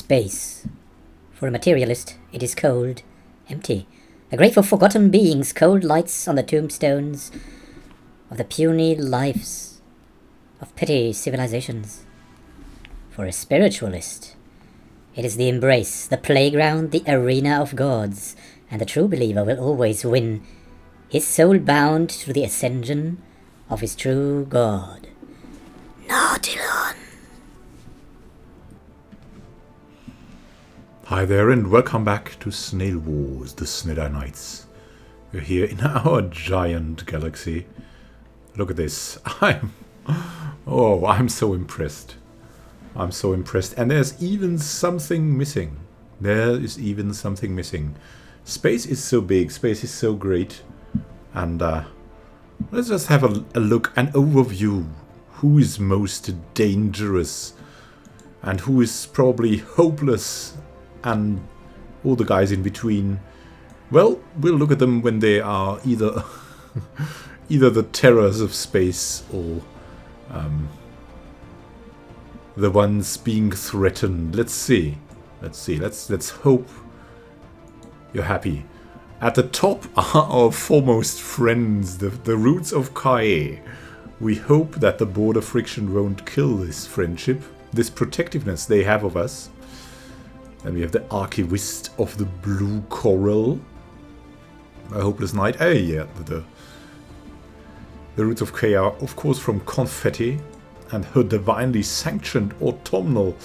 Space. For a materialist, it is cold, empty. A grave for forgotten beings, cold lights on the tombstones of the puny lives of petty civilizations. For a spiritualist, it is the embrace, the playground, the arena of gods, and the true believer will always win, his soul bound to the ascension of his true god. Nautilon. Hi there and welcome back to Snail Wars, the Snedi Knights. We're here in our giant galaxy. Look at this. I'm so impressed. I'm so impressed. And there's even something missing. There is even something missing. Space is so big, space is so great. And let's just have a look, an overview. Who is most dangerous and who is probably hopeless, and all the guys in between. Well, we'll look at them when they are either the terrors of space or the ones being threatened. Let's see. Let's hope you're happy. At the top are our foremost friends, the roots of Kae. We hope that the border friction won't kill this friendship, this protectiveness they have of us. Then we have the Archivist of the Blue Coral. A hopeless knight. Hey, yeah, the roots of Kae are, of course, from Confetti and her divinely sanctioned autumnal.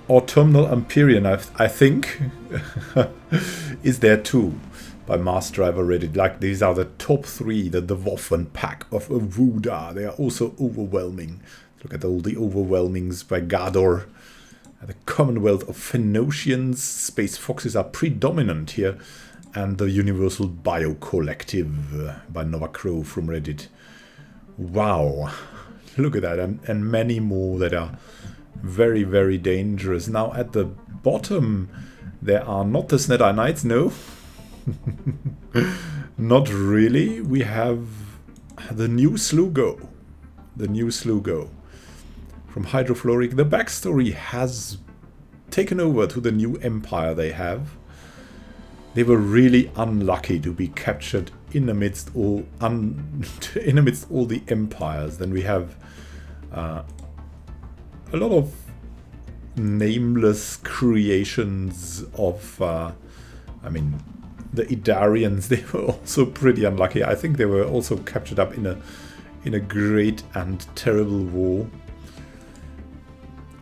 Autumnal Empyrean, I think, is there too. By Master, I've already, like, these are the top three, the Waffen pack of Avuda. They are also overwhelming. Look at all the overwhelmings by Gador. The Commonwealth of Phoenicians. Space Foxes are predominant here. And the Universal Bio Collective by Nova Crow from Reddit. Wow. Look at that. And many more that are very, very dangerous. Now at the bottom, there are not the Snedi Knights, no. Not really. We have the new Slugo. The new Slugo. From Hydrofluoric. The backstory has taken over to the new empire they have. They were really unlucky to be captured in amidst all the empires. Then we have a lot of nameless creations of the Idarians. They were also pretty unlucky. I think they were also captured up in a great and terrible war.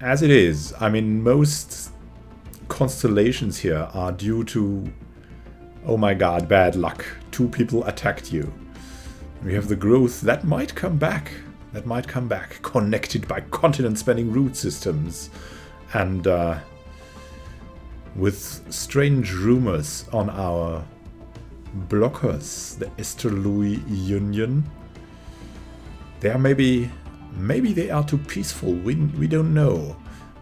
As it is, I mean, most constellations here are due to, oh my god, bad luck. 2 people attacked you. We have the growth that might come back. That might come back. Connected by continent-spanning root systems. And with strange rumors on our blockers, the Esterlui Union. They are maybe they are too peaceful, we don't know.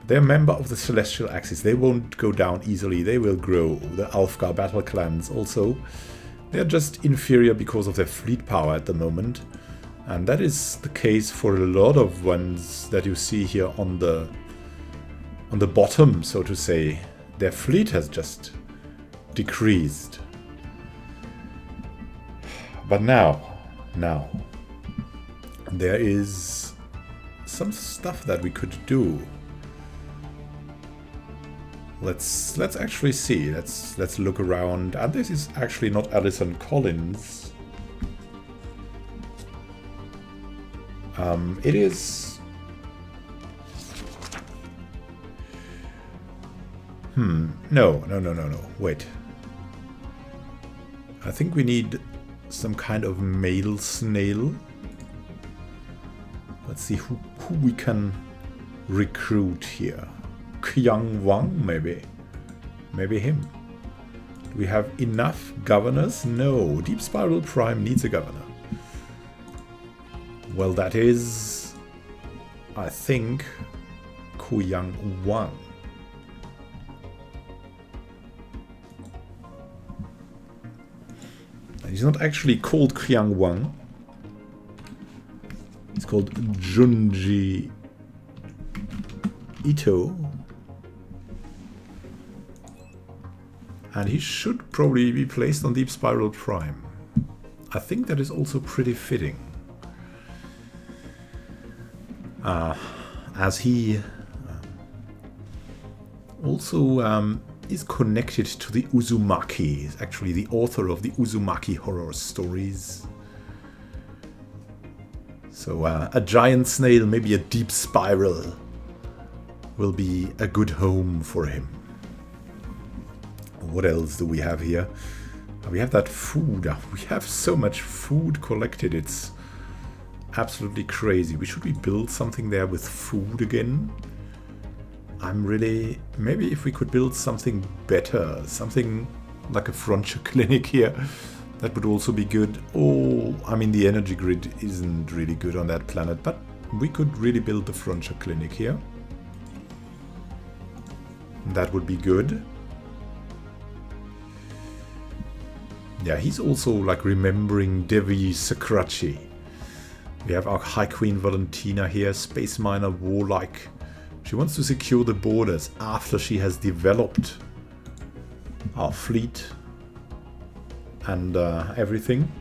They're a member of the Celestial Axis, they won't go down easily, they will grow. The Alfgar battle clans also. They're just inferior because of their fleet power at the moment. And that is the case for a lot of ones that you see here on the bottom, so to say. Their fleet has just decreased. But now, there is some stuff that we could do. Let's actually see. Let's look around. And this is actually not Alison Collins. It is. No. Wait. I think we need some kind of male snail. Let's see who we can recruit here. Kyung Wang, maybe. Maybe him. Do we have enough governors? No. Deep Spiral Prime needs a governor. Well, that is, I think, Kyung Wang. He's not actually called Kyung Wang. called Junji Ito. And he should probably be placed on Deep Spiral Prime. I think that is also pretty fitting. As he also is connected to the Uzumaki. He's actually the author of the Uzumaki horror stories. So a giant snail, maybe a deep spiral, will be a good home for him. What else do we have here? We have that food. We have so much food collected. It's absolutely crazy. Should we build something there with food again? I'm really... Maybe if we could build something better. Something like a frontier clinic here. That would also be good. Oh, I mean, the energy grid isn't really good on that planet. But we could really build the frontier clinic here. That would be good. Yeah, he's also like remembering Devi Sakrachi. We have our High Queen Valentina here, Space Miner Warlike. She wants to secure the borders after she has developed our fleet and everything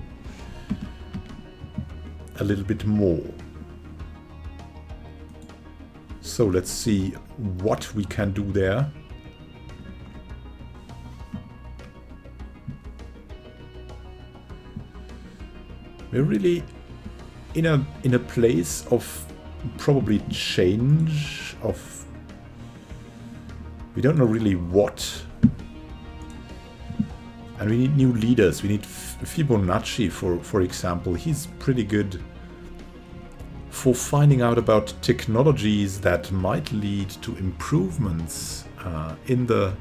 a little bit more. So let's see what we can do there. We're really in a place of probably change, of we don't know really what, and we need new leaders. We need Fibonacci, for example. He's pretty good for finding out about technologies that might lead to improvements in the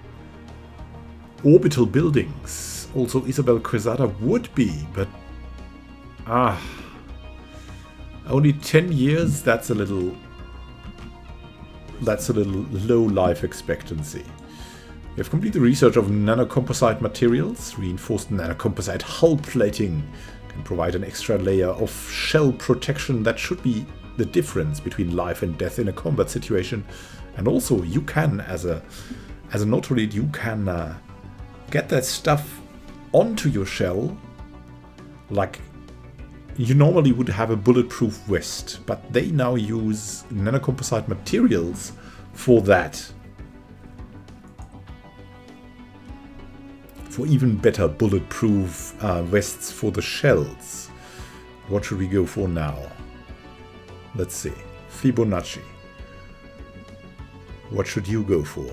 orbital buildings. Also, Isabel Quesada would be, but only 10 years, that's a little low life expectancy. We have completed research of nanocomposite materials. Reinforced nanocomposite hull plating can provide an extra layer of shell protection that should be the difference between life and death in a combat situation. And also, you can, as a Nautiloid, you can get that stuff onto your shell like you normally would have a bulletproof vest, but they now use nanocomposite materials for that. For even better bulletproof vests for the shells. What should we go for now? Let's see. Fibonacci. What should you go for?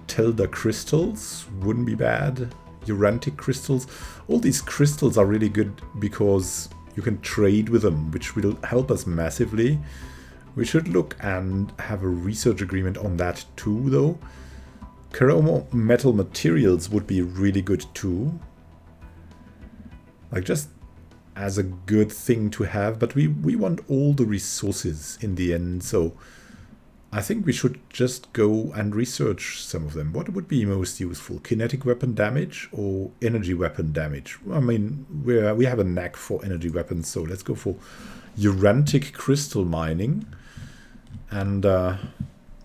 Telda crystals wouldn't be bad. Urantic crystals. All these crystals are really good because you can trade with them, which will help us massively. We should look and have a research agreement on that too, though. Chromo metal materials would be really good too. Like just as a good thing to have, but we want all the resources in the end, so I think we should just go and research some of them. What would be most useful? Kinetic weapon damage or energy weapon damage? I mean, we have a knack for energy weapons, so let's go for urantic crystal mining. And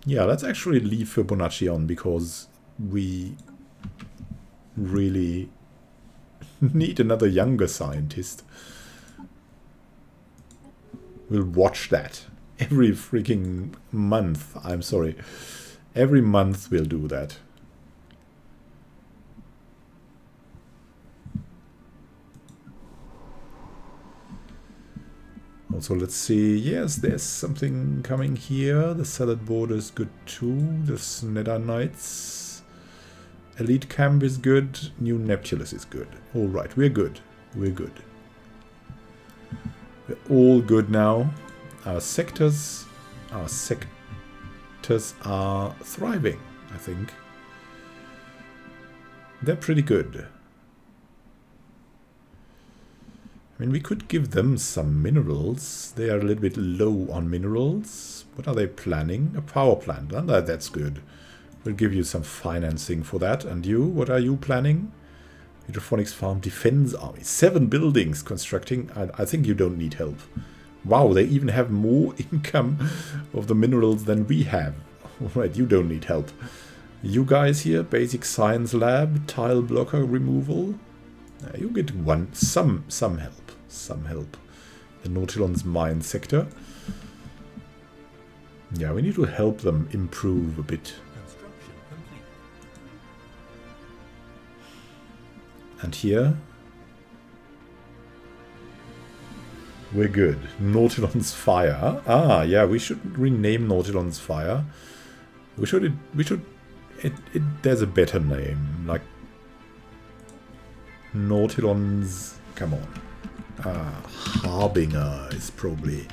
yeah, let's actually leave Fibonacci on because we really need another younger scientist. We'll watch that. Every freaking month. I'm sorry. Every month we'll do that. Also, let's see. Yes, there's something coming here. The salad border is good too. The Snedi Knights. Elite camp is good. New Neptulus is good. Alright, we're good. We're good. We're all good now. Our sectors are thriving, I think. They're pretty good. I mean, we could give them some minerals. They are a little bit low on minerals. What are they planning? A power plant. That's good. We'll give you some financing for that. And you, what are you planning? Hydroponics farm defense army. 7 buildings constructing. I think you don't need help. Wow, they even have more income of the minerals than we have. Alright, you don't need help. You guys here, basic science lab, tile blocker removal. You get some help. Some help. The Nautilon's mine sector. Yeah, we need to help them improve a bit. And here, we're good. Nautilon's fire. Ah, yeah, we should rename Nautilon's fire. There's a better name, like Nautilon's. Come on. Harbinger is probably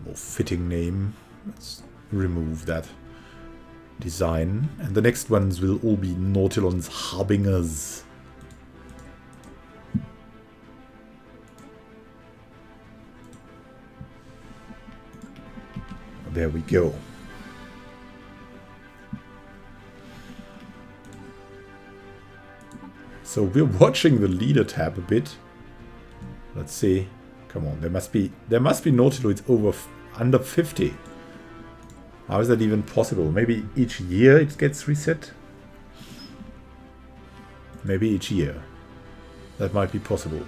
more fitting name. Let's remove that design, and the next ones will all be Nautilon's Harbingers. There we go. So we're watching the leader tab a bit. Let's see. Come on, there must be Nautiloids under 50. How is that even possible? Maybe each year it gets reset? Maybe each year. That might be possible.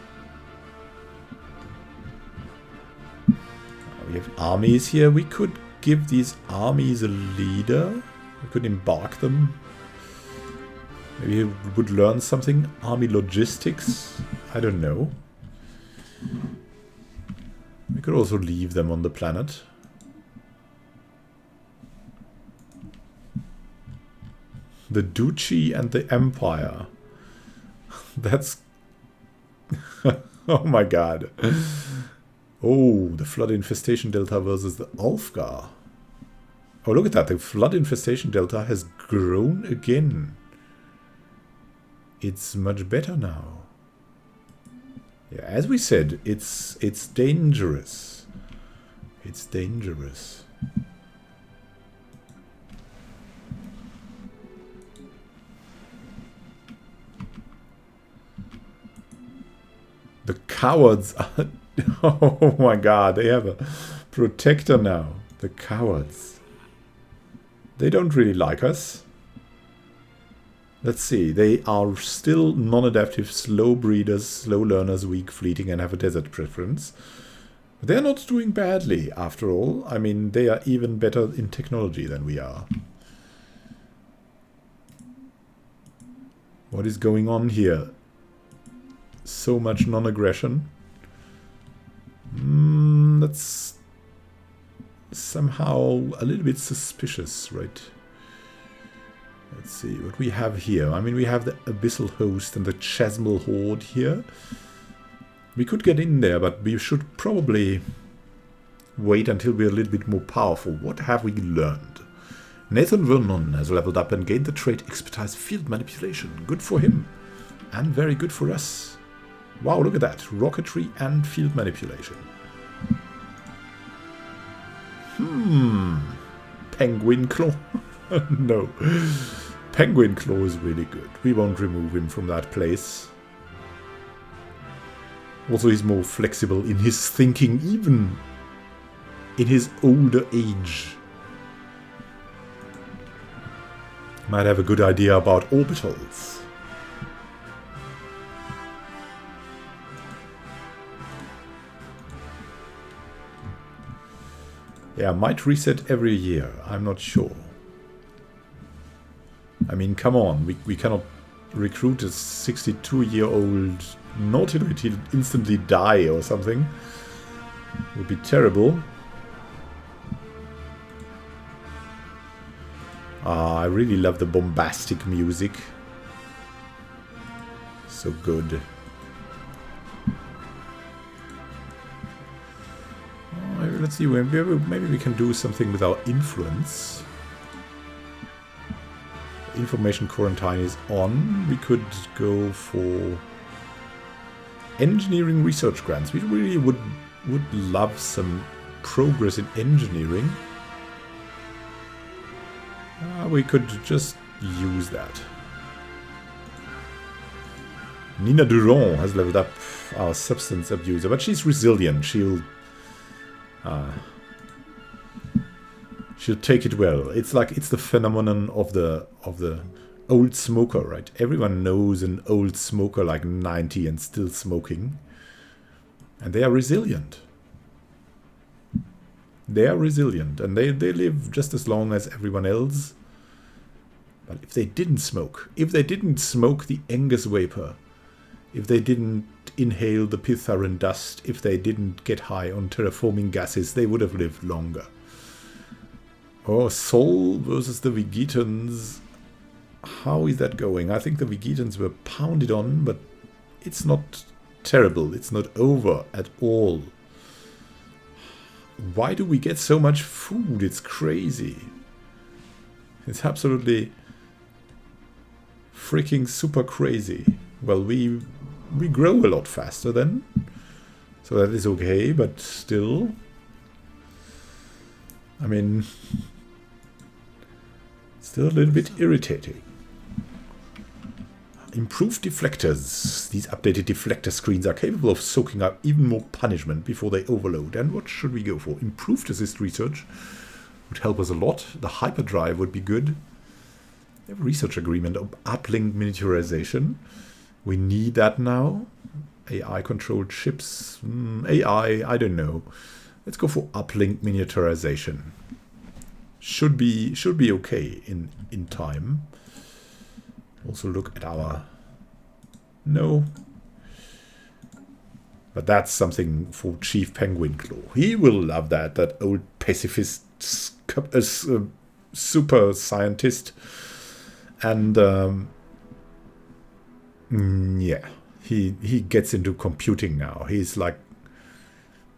We have armies here. We could give these armies a leader. We could embark them. Maybe we would learn something. Army logistics. I don't know. We could also leave them on the planet. The Duchy and the Empire. That's... oh my god. Oh, the Flood Infestation Delta versus the Ulfgar. Oh, look at that. The Flood Infestation Delta has grown again. It's much better now. Yeah, as we said, it's dangerous. It's dangerous. The cowards are... oh my god, they have a protector now. The cowards. They don't really like us. Let's see, they are still non-adaptive, slow breeders, slow learners, weak fleeting, and have a desert preference. But they're not doing badly, after all. I mean, they are even better in technology than we are. What is going on here? So much non-aggression. That's somehow a little bit suspicious, right? Let's see what we have here. I mean, we have the Abyssal Host and the Chasmal Horde here. We could get in there, but we should probably wait until we're a little bit more powerful. What have we learned? Nathan Vernon has leveled up and gained the trait Expertise Field Manipulation. Good for him. And very good for us. Wow, look at that. Rocketry and Field Manipulation. Penguin Claw. No. Penguin Claw is really good. We won't remove him from that place. Also, he's more flexible in his thinking, even in his older age. Might have a good idea about orbitals. Yeah, might reset every year. I'm not sure. I mean, come on. We cannot recruit a 62-year-old Nautiloid. He'll instantly die or something. It would be terrible. I really love the bombastic music. So good. Let's see, maybe we can do something with our influence. Information quarantine is on. We could go for engineering research grants. We really would love some progress in engineering. We could just use that. Nina Durand has leveled up our substance abuser, but she's resilient. She'll take it well. It's like it's the phenomenon of the old smoker, right? Everyone knows an old smoker like 90 and still smoking, and they are resilient. They are resilient, and they live just as long as everyone else. But if they didn't smoke the Angus vapor, if they didn't inhale the Pitharan dust, if they didn't get high on terraforming gases, they would have lived longer. Oh, Sol versus the Vegetans. How is that going? I think the Vegetans were pounded on, but it's not terrible. It's not over at all. Why do we get so much food? It's crazy. It's absolutely freaking super crazy. Well, we grow a lot faster then, so that is okay, but still, I mean, still a little bit irritating. Improved deflectors. These updated deflector screens are capable of soaking up even more punishment before they overload. And what should we go for? Improved assist research would help us a lot. The hyperdrive would be good. We have a research agreement of uplink miniaturization. We need that now. AI-controlled ships. AI, I don't know. Let's go for uplink miniaturization. Should be okay in time. Also look at our... No. But that's something for Chief Penguin Claw. He will love that. That old pacifist super scientist. And... yeah, he gets into computing now. He's like,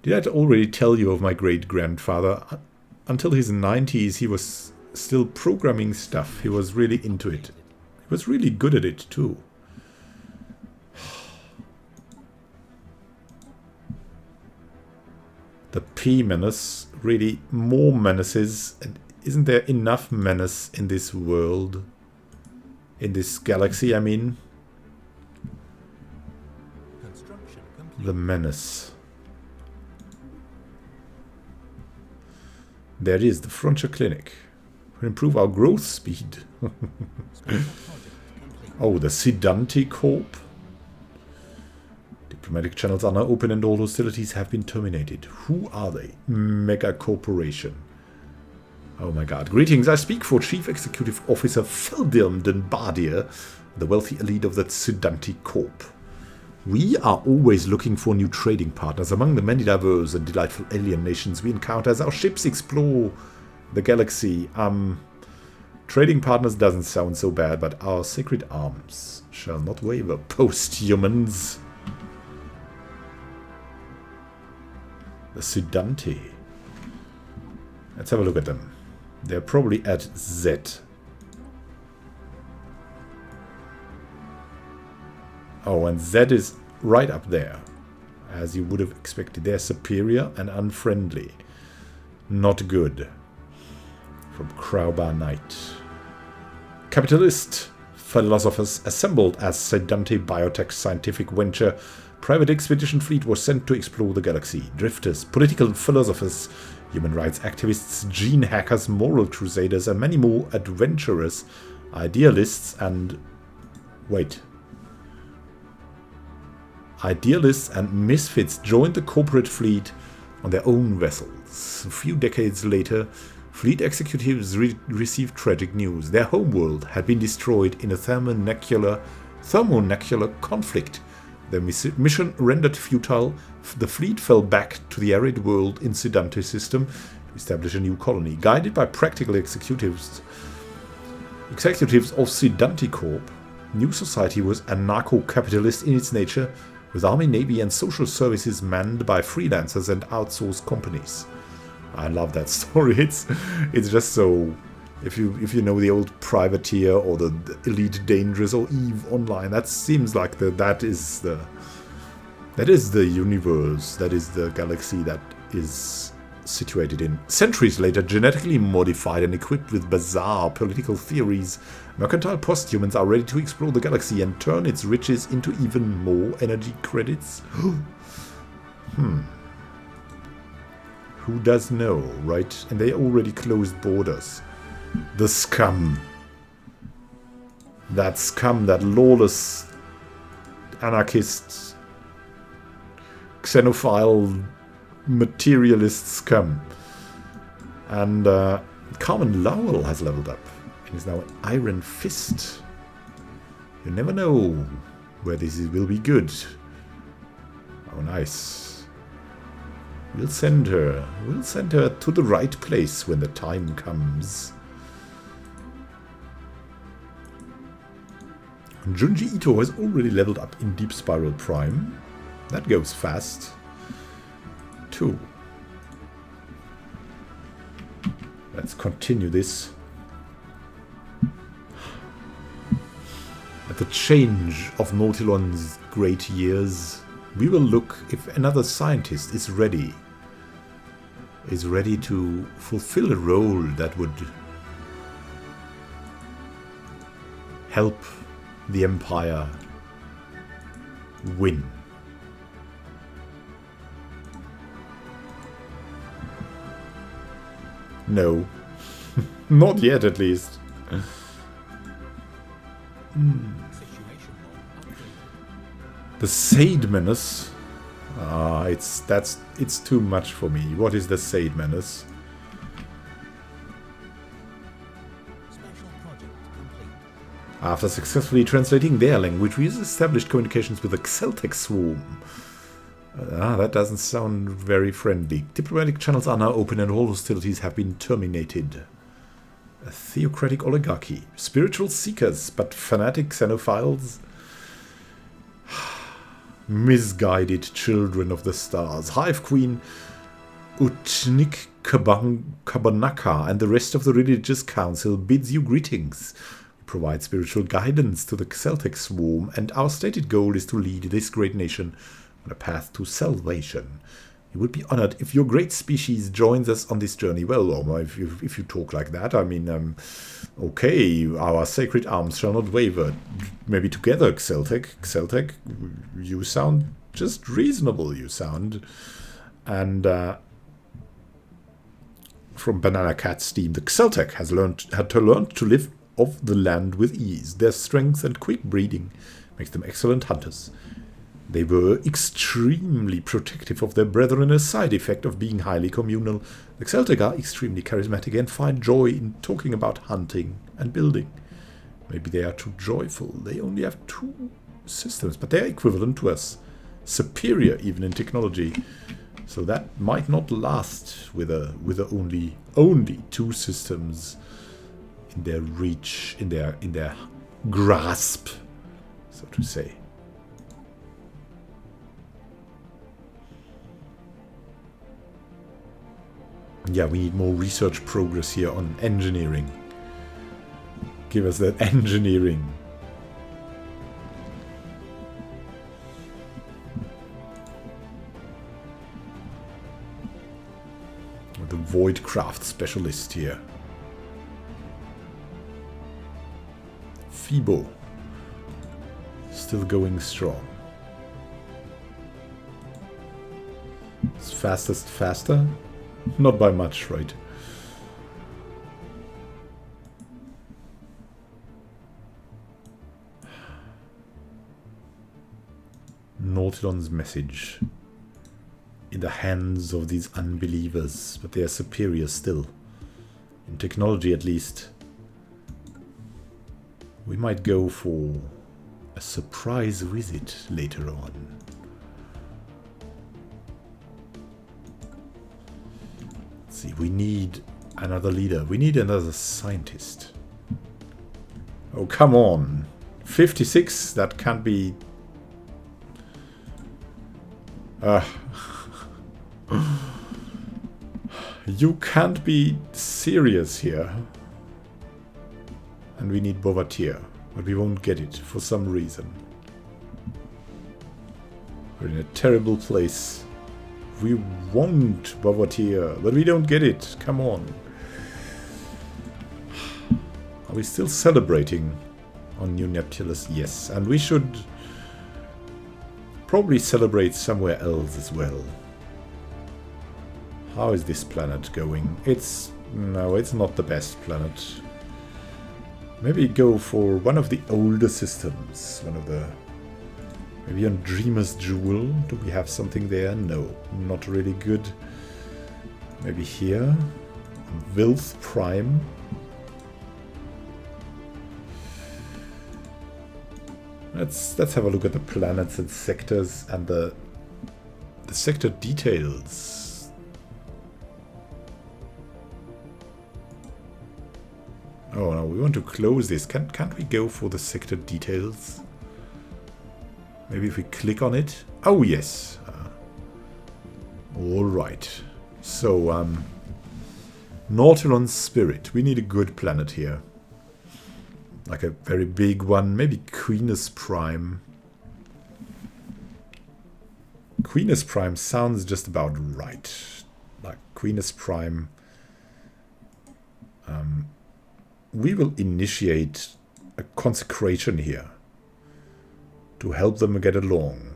did I already tell you of my great-grandfather? Until his 90s, he was still programming stuff. He was really into it. He was really good at it, too. The P-menace, really more menaces. And isn't there enough menace in this world? In this galaxy, I mean? The menace. There it is, the Frontier Clinic. Will improve our growth speed. Oh, the Sedante Corp. Diplomatic channels are now open and all hostilities have been terminated. Who are they? Mega Corporation. Oh my god. Greetings, I speak for Chief Executive Officer Feldirm Denbardier, the wealthy elite of the Sedante Corp. We are always looking for new trading partners among the many diverse and delightful alien nations we encounter as our ships explore the galaxy. Trading partners doesn't sound so bad, but our sacred arms shall not waver, post-humans. The Sedante. Let's have a look at them. They're probably at Z. Oh, and Z is right up there, as you would have expected. They're superior and unfriendly. Not good. From Crowbar Knight. Capitalist philosophers assembled as Sedante Biotech scientific venture. Private expedition fleet was sent to explore the galaxy. Drifters, political philosophers, human rights activists, gene hackers, moral crusaders, and many more adventurers, idealists, and... wait... Idealists and misfits joined the corporate fleet on their own vessels. A few decades later, fleet executives received tragic news. Their homeworld had been destroyed in a thermonuclear conflict. Their mission rendered futile, the fleet fell back to the arid world in Sedante system to establish a new colony. Guided by practical executives of Sedante Corp, New Society was anarcho-capitalist in its nature, with army, navy, and social services manned by freelancers and outsourced companies. I love that story. It's just so... If you know the old Privateer or the Elite Dangerous or EVE Online, that seems like that is the universe, that is the galaxy that is situated in. Centuries later, genetically modified and equipped with bizarre political theories, mercantile posthumans are ready to explore the galaxy and turn its riches into even more energy credits. Who does know, right? And they already closed borders. The scum. That scum, that lawless anarchist, xenophile, materialist scum. And Carmen Lowell has leveled up and is now an Iron Fist. You never know where this will be good. Oh, nice. We'll send her to the right place when the time comes. Junji Ito has already leveled up in Deep Spiral Prime. That goes fast. 2. Let's continue this. At the change of Nautilon's great years, we will look if another scientist is ready to fulfill a role that would help the Empire win. No. Not yet, at least. The Sade Menace. It's too much for me. What is the Sade Menace? After successfully translating their language, we established communications with the Celtic swarm. That doesn't sound very friendly. Diplomatic channels are now open and all hostilities have been terminated. A theocratic oligarchy. Spiritual seekers, but fanatic xenophiles. Misguided children of the stars. Hive Queen Utnik Kabanaka and the rest of the religious council bids you greetings. We provide spiritual guidance to the Celtic swarm, and our stated goal is to lead this great nation on a path to salvation. You would be honored if your great species joins us on this journey. Well, Oma, if you talk like that, I mean, okay, our sacred arms shall not waver. Maybe together, Celtic, you sound just reasonable, you sound. And from Banana Cat's team, the Celtic had to learn to live off the land with ease. Their strength and quick breeding makes them excellent hunters. They were extremely protective of their brethren, a side effect of being highly communal. The Celtic are extremely charismatic and find joy in talking about hunting and building. Maybe they are too joyful. They only have 2 systems, but they are equivalent to us. Superior even in technology. So that might not last with only 2 systems in their reach, in their grasp, so to say. Yeah, we need more research progress here on engineering. Give us that engineering. The Voidcraft specialist here. Fibo. Still going strong. Is fastest faster? Not by much, right? Nautilon's message. In the hands of these unbelievers, but they are superior still. In technology, at least. We might go for a surprise visit later on. See, we need another leader. We need another scientist. Oh, come on. 56? That can't be... You can't be serious here. And we need Bovatier. But we won't get it for some reason. We're in a terrible place We want Bovotier, but we don't get it. Come on. Are we still celebrating on New Neptunus? Yes, and we should probably celebrate somewhere else as well. How is this planet going? No, it's not the best planet. Maybe go for one of the older systems. Maybe on Dreamer's Jewel. Do we have something there? No, not really good. Maybe here. Vilth Prime. Let's have a look at the planets and sectors and the sector details. Oh no, we want to close this. Can't we go for the sector details? Maybe if we click on it. Oh yes. All right. So Nautilon Spirit. We need a good planet here. Like a very big one. Maybe Queenus Prime. Queenus Prime sounds just about right. Like Queenus Prime. We will initiate a consecration here to help them get along.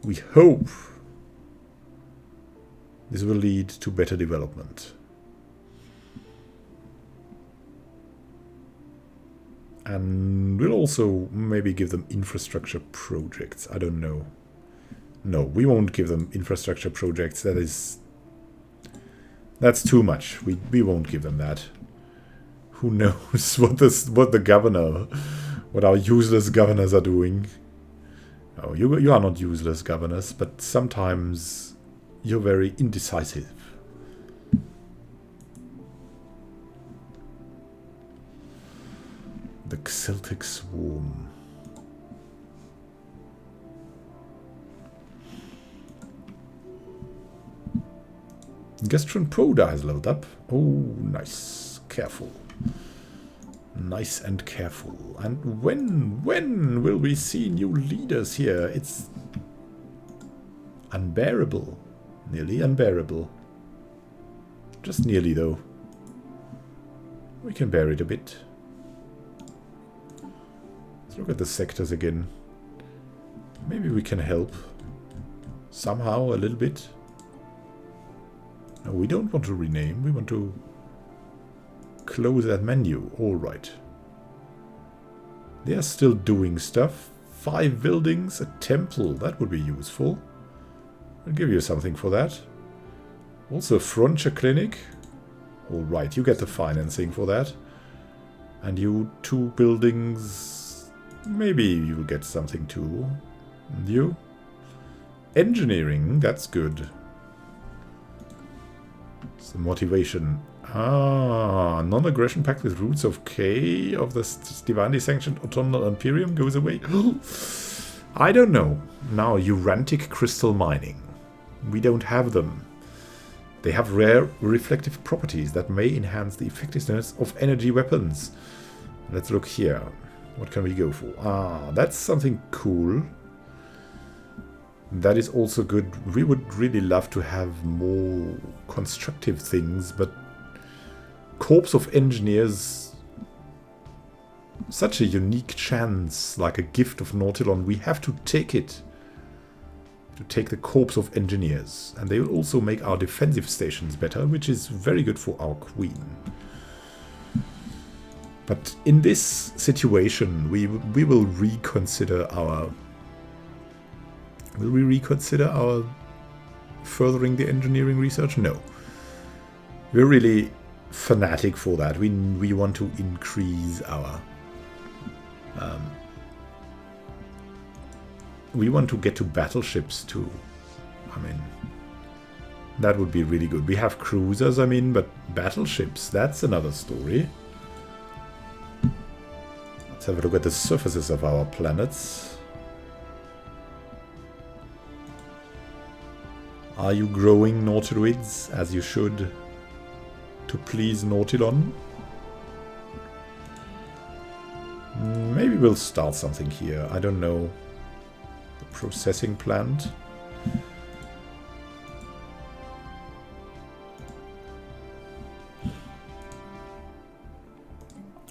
We hope this will lead to better development. And we'll also maybe give them infrastructure projects. I don't know. No, we won't give them infrastructure projects. That's too much. We won't give them that. Who knows what our useless governors are doing. Oh, you are not useless governors, but sometimes you're very indecisive. The Celtic Swarm. Gastron Poda has leveled up. Oh, nice. Careful. Nice and careful. And when will we see new leaders here? It's unbearable. Nearly unbearable. Just nearly, though. We can bear it a bit. Let's look at the sectors again. Maybe we can help. Somehow, a little bit. No, we don't want to rename. We want to close that menu. Alright. They are still doing stuff. 5 buildings, a temple. That would be useful. I'll give you something for that. Also a frontier clinic. Alright, you get the financing for that. And you 2 buildings. Maybe you'll get something too. And you? Engineering, that's good. Some motivation. Non-aggression pact with roots of K of the divinely sanctioned autumnal imperium goes away. I don't know. Now, Urantic crystal mining. We don't have them. They have rare reflective properties that may enhance the effectiveness of energy weapons. Let's look here. What can we go for? That's something cool. That is also good. We would really love to have more constructive things, but Corps of Engineers, such a unique chance, like a gift of Nautilon, we have to take it. To take the Corps of Engineers. And they will also make our defensive stations better, which is very good for our queen. But in this situation, we will reconsider our... Will we reconsider our furthering the engineering research? No. We're really fanatic for that. We want to increase our... we want to get to battleships too. I mean, that would be really good. We have cruisers, I mean, but battleships, that's another story. Let's have a look at the surfaces of our planets. Are you growing Nautiloids as you should to please Nautilon? Maybe we'll start something here. I don't know. The processing plant.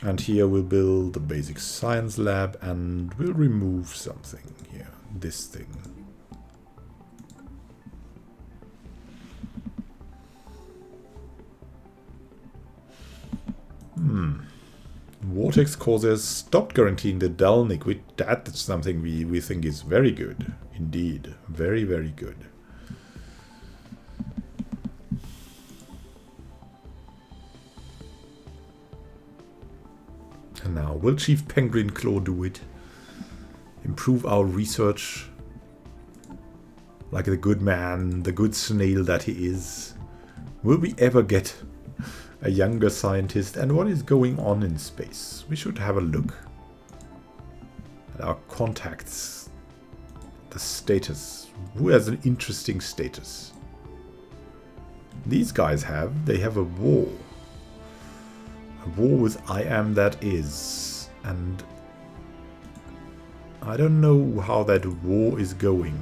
And here we'll build the basic science lab and we'll remove something here. This thing. Vortex causes stopped guaranteeing the Dalnik. That's something we think is very good. Indeed. Very, very good. And now, will Chief Penguin Claw do it? Improve our research like the good man, the good snail that he is. Will we ever get a younger scientist? And what is going on in space? We should have a look at our contacts. The status. Who has an interesting status? These guys they have a war. A war with I am that is. And I don't know how that war is going.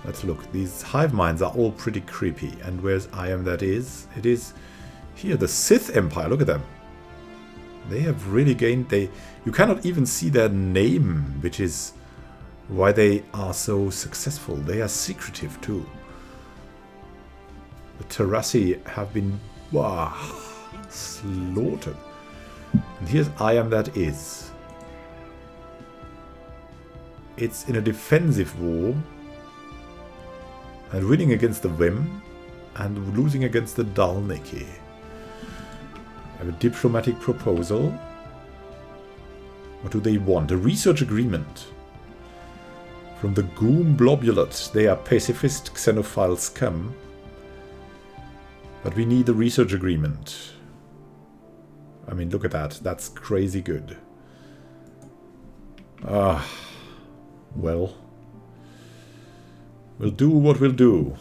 Let's look. These hive minds are all pretty creepy. And where's I am that is? It is here, the Sith Empire. Look at them. They have really gained... You cannot even see their name, which is why they are so successful. They are secretive too. The Terrassi have been slaughtered. And here's I am that is. It's in a defensive war. And winning against the Vim. And losing against the Dalniki. I have a diplomatic proposal. What do they want? A research agreement. From the Goom Blobulate. They are pacifist xenophile scum. But we need a research agreement. I mean, look at that. That's crazy good. Well. We'll do what we'll do.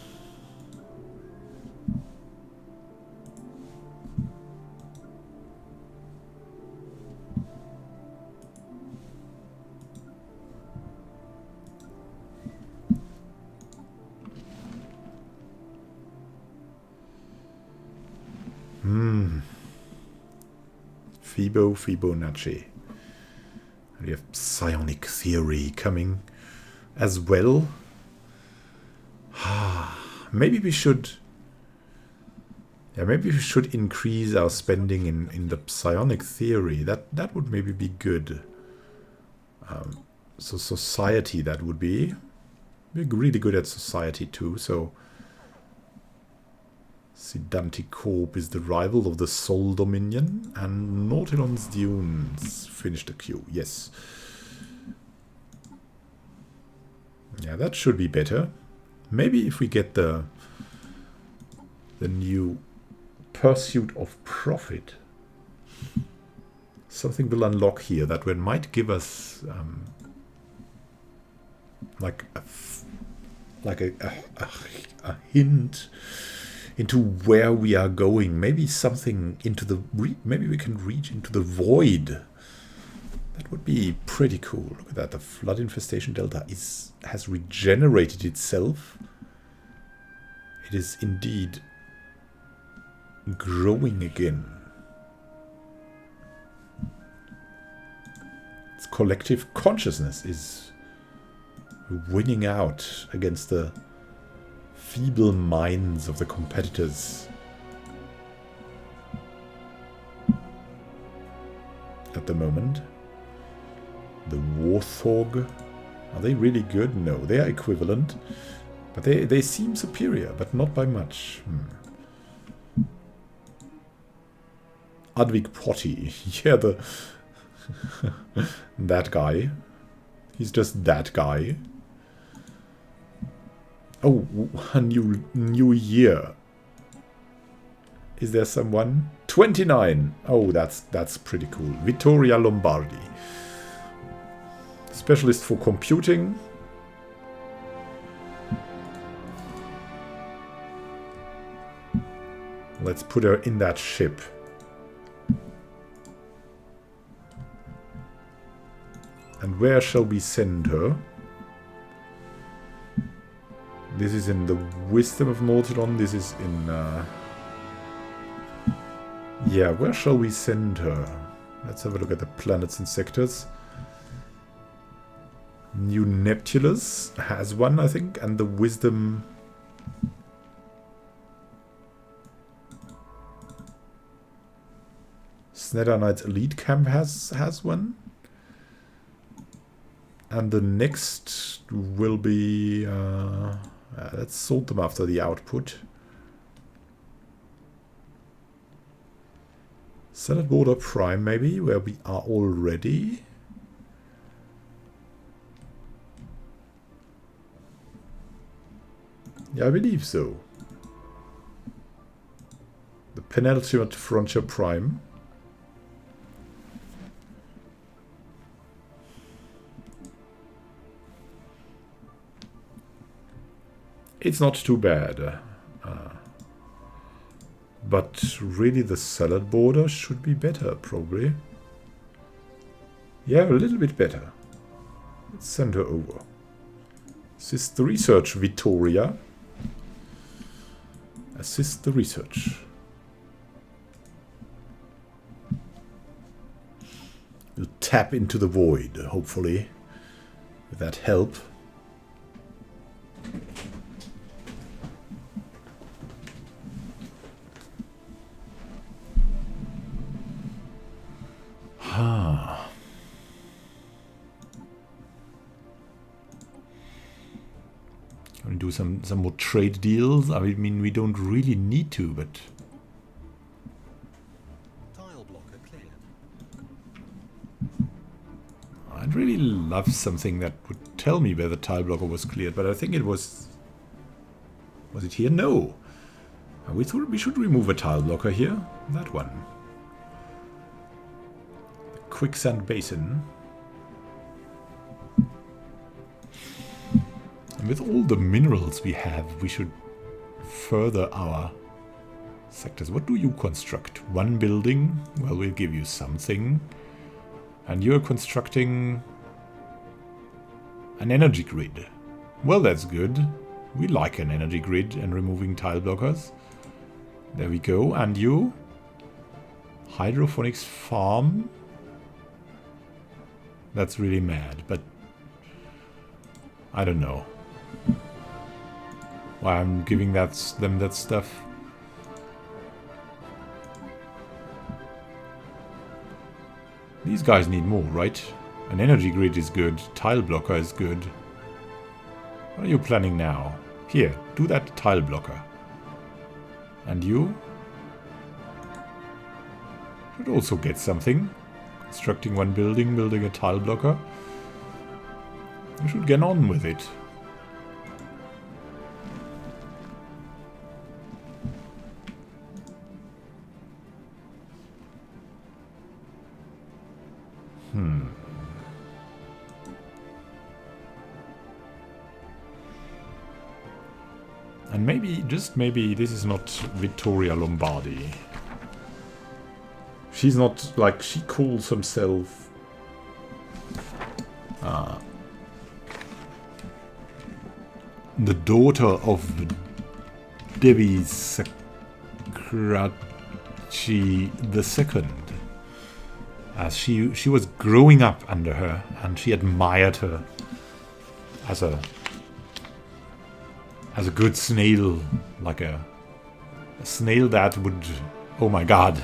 Fibonacci. We have psionic theory coming as well. Maybe we should... Yeah, maybe we should increase our spending in the psionic theory. That would maybe be good. So society, that would be... We're really good at society too, so... Sidanti Corp is the rival of the Sol Dominion, and Nautilon's Dunes finish the queue. Yes. Yeah, that should be better. Maybe if we get the new Pursuit of Profit, something will unlock here that might give us like a hint into where we are going. Maybe something into the... maybe we can reach into the void. That would be pretty cool. Look at that. The flood infestation delta has regenerated itself. It is indeed growing again. Its collective consciousness is winning out against the feeble minds of the competitors. At the moment. The Warthog. Are they really good? No, they are equivalent. But they seem superior, but not by much. Advik Potty. Yeah, the... that guy. He's just that guy. Oh, a new year. Is there someone? 29. Oh, that's pretty cool. Vittoria Lombardi. Specialist for computing. Let's put her in that ship. And where shall we send her? This is in the wisdom of Nautilon. This is in... yeah, where shall we send her? Let's have a look at the planets and sectors. New Neptulus has one, I think, and the wisdom... Snedi Knights Elite Camp has one. And the next will be... let's sort them after the output. Senate Border Prime, maybe, where we are already. Yeah, I believe so. The penultimate Frontier Prime. It's not too bad. But really the salad border should be better, probably. Yeah, a little bit better. Let's send her over. Assist the research, Vittoria. Assist the research. We'll tap into the void, hopefully. With that help. Can we do some more trade deals? I mean, we don't really need to, but... Tile blocker cleared. I'd really love something that would tell me where the tile blocker was cleared, but I think it was... Was it here? No. We thought we should remove a tile blocker here. That one. Quicksand Basin. And with all the minerals we have, we should further our sectors. What do you construct? One building? Well, we'll give you something. And you're constructing an energy grid. Well, that's good. We like an energy grid and removing tile blockers. There we go. And you? Hydroponics farm. That's really mad, but I don't know why I'm giving them that stuff. These guys need more, right? An energy grid is good, tile blocker is good. What are you planning now? Here, do that tile blocker. And you should also get something. Constructing one building, building a tile blocker. You should get on with it. And maybe, just maybe, this is not Vittoria Lombardi. She's not, like, she calls herself... the daughter of Devi Sakrachi II. As she was growing up under her, and she admired her as a good snail, like a snail that would, oh my god,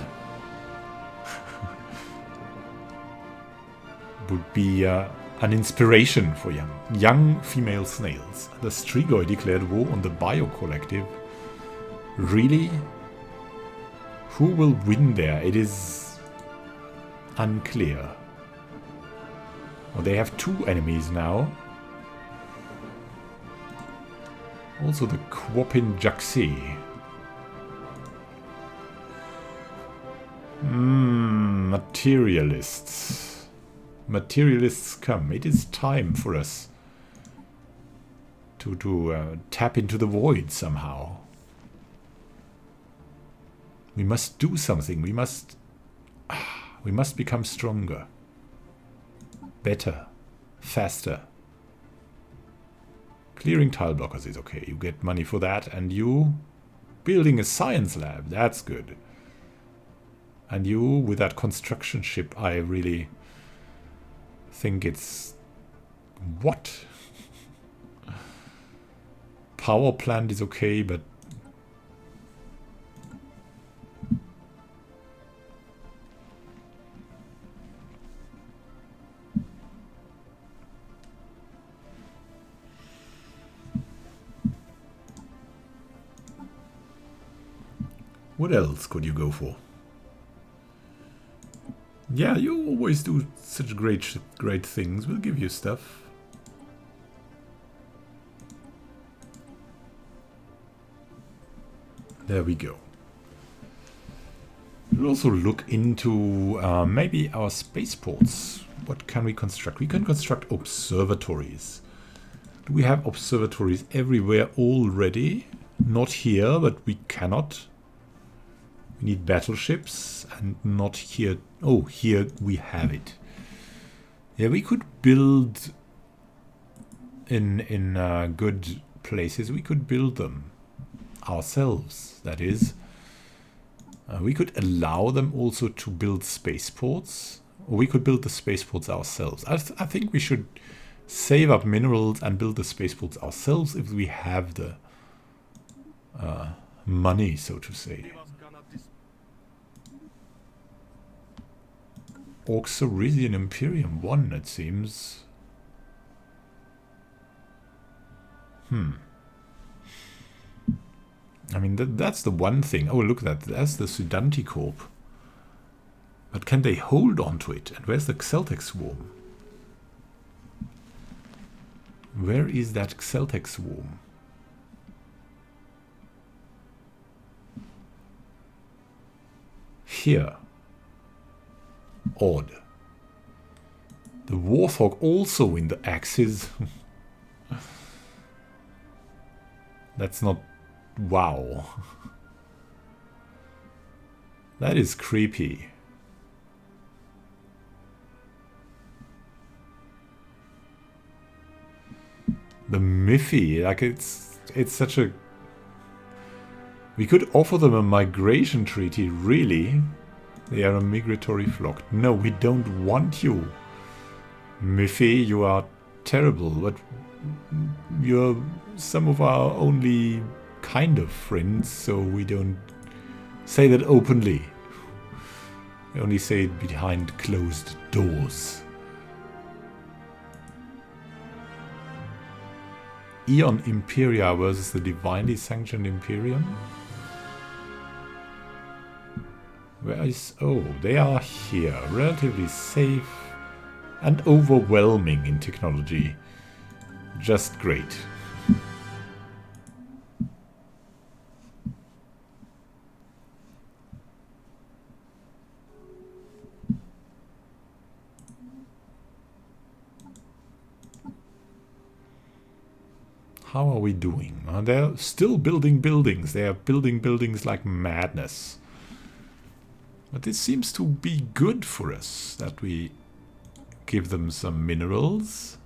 would be an inspiration for young female snails. The Strigoi declared war on the Bio Collective. Really? Who will win there? It is unclear. Well, they have two enemies now. Also the Quopin Jaxi. Materialists. Materialists come. It is time for us to tap into the void somehow. We must do something. We must become stronger, better, faster, Clearing tile blockers is okay. You get money for that. And you building a science lab. That's good. And you, with that construction ship, I really think it's... What? Power plant is okay, but... What else could you go for? Yeah, you always do such great things. We'll give you stuff. There we go. We'll also look into maybe our spaceports. What can we construct? We can construct observatories. Do we have observatories everywhere already? Not here, but we cannot. We need battleships, and not here. Oh, here we have it. Yeah, we could build in good places. We could build them ourselves, that is. We could allow them also to build spaceports, or we could build the spaceports ourselves. I think we should save up minerals and build the spaceports ourselves if we have the money, so to say. Oxorisian Imperium 1, it seems. I mean, that's the one thing. Oh, look at that. That's the Sudanti Corp. But can they hold on to it? And where's the Xeltec Swarm? Where is that Xeltec Swarm? Here. Odd. The Warthog also in the Axis. That's not... Wow. That is creepy. The Miffy, like it's such a... We could offer them a migration treaty, really. They are a migratory flock. No, we don't want you. Miffy, you are terrible, but you're some of our only kind of friends, so we don't say that openly. We only say it behind closed doors. Eon Imperia versus the divinely sanctioned Imperium? Where is... Oh, they are here. Relatively safe and overwhelming in technology. Just great. How are we doing? They're still building buildings. They are building buildings like madness. But this seems to be good for us, that we give them some minerals.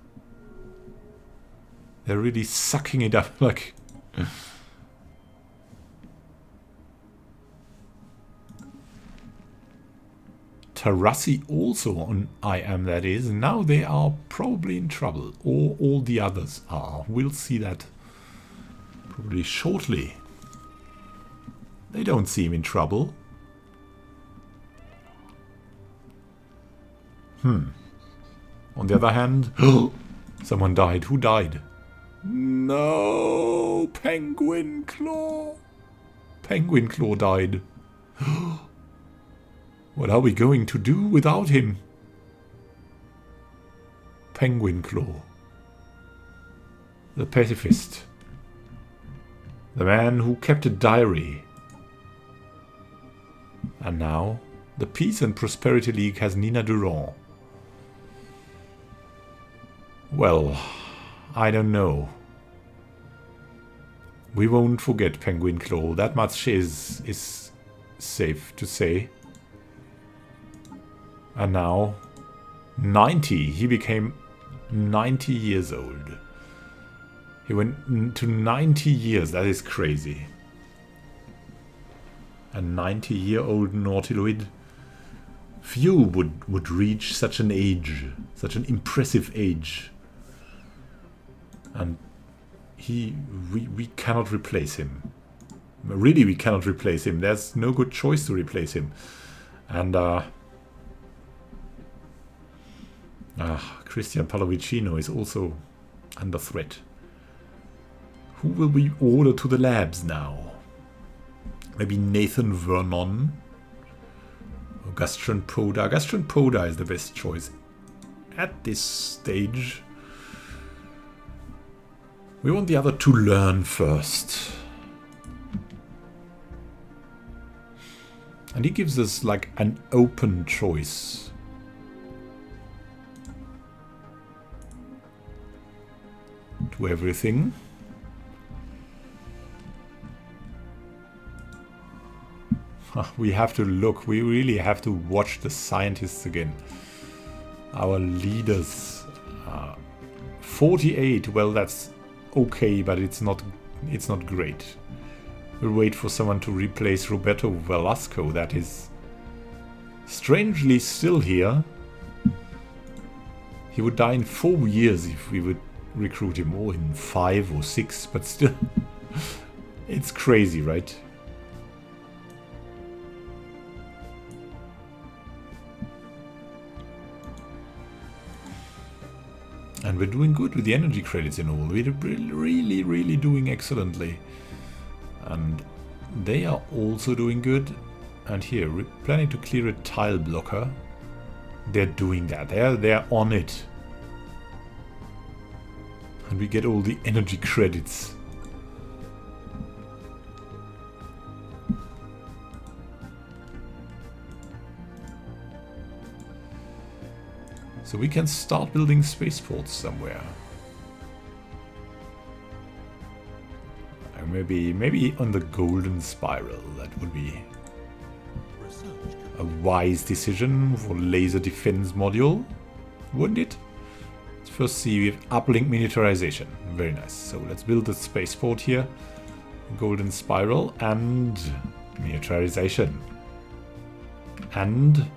They're really sucking it up like... Tarasi also on I am, that is. Now they are probably in trouble. Or all the others are. We'll see that probably shortly. They don't seem in trouble. On the other hand... Someone died. Who died? No! Penguin Claw! Penguin Claw died. What are we going to do without him? Penguin Claw. The pacifist. The man who kept a diary. And now, the Peace and Prosperity League has Nina Durand. Well, I don't know. We won't forget Penguin Claw. That much is safe to say. And now, 90. He became 90 years old. He went to 90 years. That is crazy. A 90-year-old Nautiloid. Few would reach such an age. Such an impressive age. And we cannot replace him. Really, we cannot replace him. There's no good choice to replace him. And Christian Pallavicino is also under threat. Who will we order to the labs now? Maybe Nathan Vernon? Or Gastron Poda? Gastron Poda is the best choice at this stage. We want the other to learn first. And he gives us like an open choice. To everything. We have to look. We really have to watch the scientists again. Our leaders. 48. Well, that's okay, but it's not great. We'll wait for someone to replace Roberto Velasco. That is strangely still here. He would die in 4 years if we would recruit him, or in 5 or 6, but still. It's crazy, right? And we're doing good with the energy credits and all. We're really doing excellently. And they are also doing good. And here, we're planning to clear a tile blocker. They're doing that. They're on it. And we get all the energy credits. So we can start building spaceports somewhere. Maybe on the Golden Spiral. That would be a wise decision for laser defense module, wouldn't it? Let's first see, we have uplink miniaturization. Very nice. So let's build a spaceport here. Golden Spiral and miniaturization. And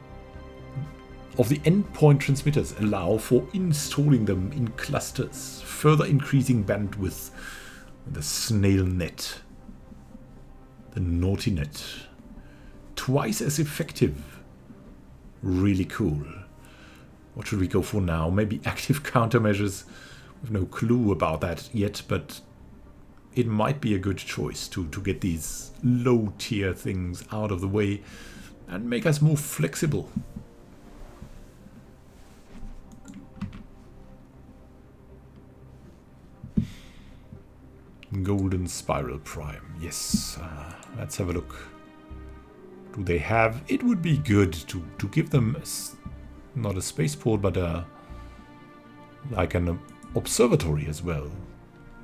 of the endpoint transmitters allow for installing them in clusters, further increasing bandwidth. The Snail net. The Naughty net. Twice as effective. Really cool. What should we go for now? Maybe active countermeasures. We've no clue about that yet, but it might be a good choice to get these low tier things out of the way and make us more flexible. Golden Spiral Prime. Yes, let's have a look. Do they have... It would be good to give them not a spaceport, but like an observatory as well.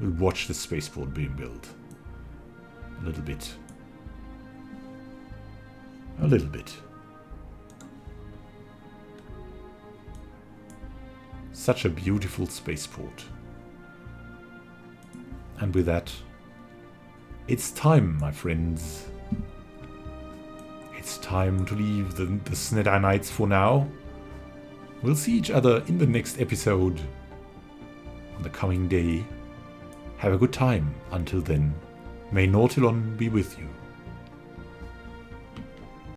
We'll watch the spaceport being built. A little bit. A little bit. Such a beautiful spaceport. And with that, it's time, my friends. It's time to leave the Snedi Knights for now. We'll see each other in the next episode on the coming day. Have a good time. Until then, may Nautilon be with you.